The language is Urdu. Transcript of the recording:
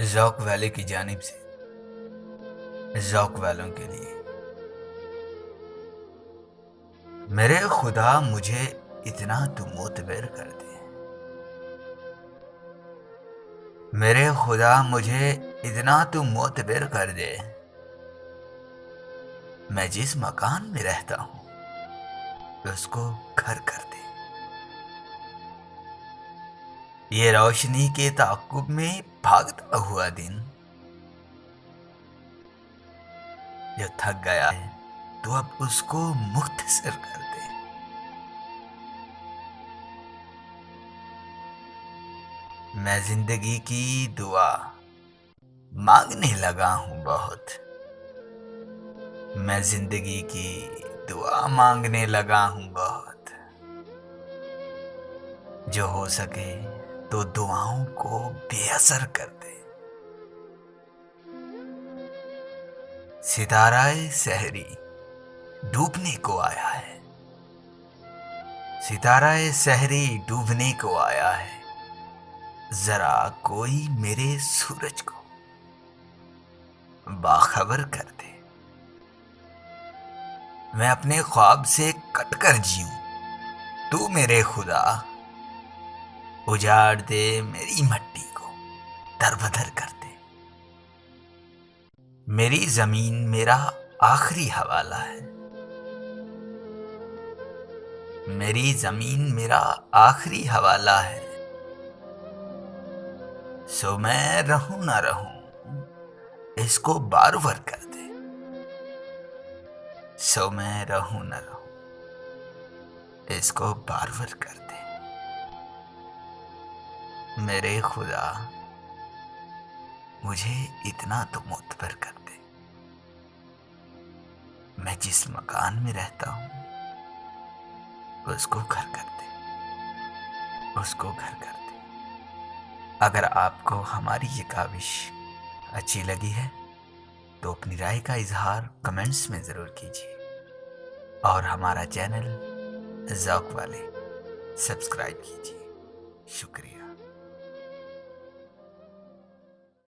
ذوق والے کی جانب سے ذوق والوں کے لیے۔ میرے خدا مجھے اتنا تو معتبر کر دے، میرے خدا مجھے اتنا تو معتبر کر دے، میں جس مکان میں رہتا ہوں اس کو گھر کر دے۔ یہ روشنی کے تعاقب میں بھاگتا ہوا دن جو تھک گیا ہے تو اب اس کو مختصر کر دے۔ میں زندگی کی دعا مانگنے لگا ہوں بہت، میں زندگی کی دعا مانگنے لگا ہوں بہت، جو ہو سکے تو دعاؤں کو بے اثر کر دے۔ ستارہ سحری ڈوبنے کو آیا ہے، ستارہ سحری ڈوبنے کو آیا ہے، ذرا کوئی میرے سورج کو باخبر کر دے۔ میں اپنے خواب سے کٹ کر جیوں، تو میرے خدا اجاڑ دے میری مٹی کو در بدر کر دے۔ میری زمین میرا آخری حوالہ ہے، میری زمین میرا آخری حوالہ ہے، سو میں رہوں نہ رہوں اس کو بارور کر دے، سو میں رہوں نہ رہوں اس کو بارور کر دے۔ میرے خدا مجھے اتنا تو معتبر کر دے، میں جس مکان میں رہتا ہوں اس کو گھر کر دے، اس کو گھر کر دے۔ اگر آپ کو ہماری یہ کاوش اچھی لگی ہے تو اپنی رائے کا اظہار کمنٹس میں ضرور کیجیے، اور ہمارا چینل ذوق والے سبسکرائب کیجیے۔ شکریہ۔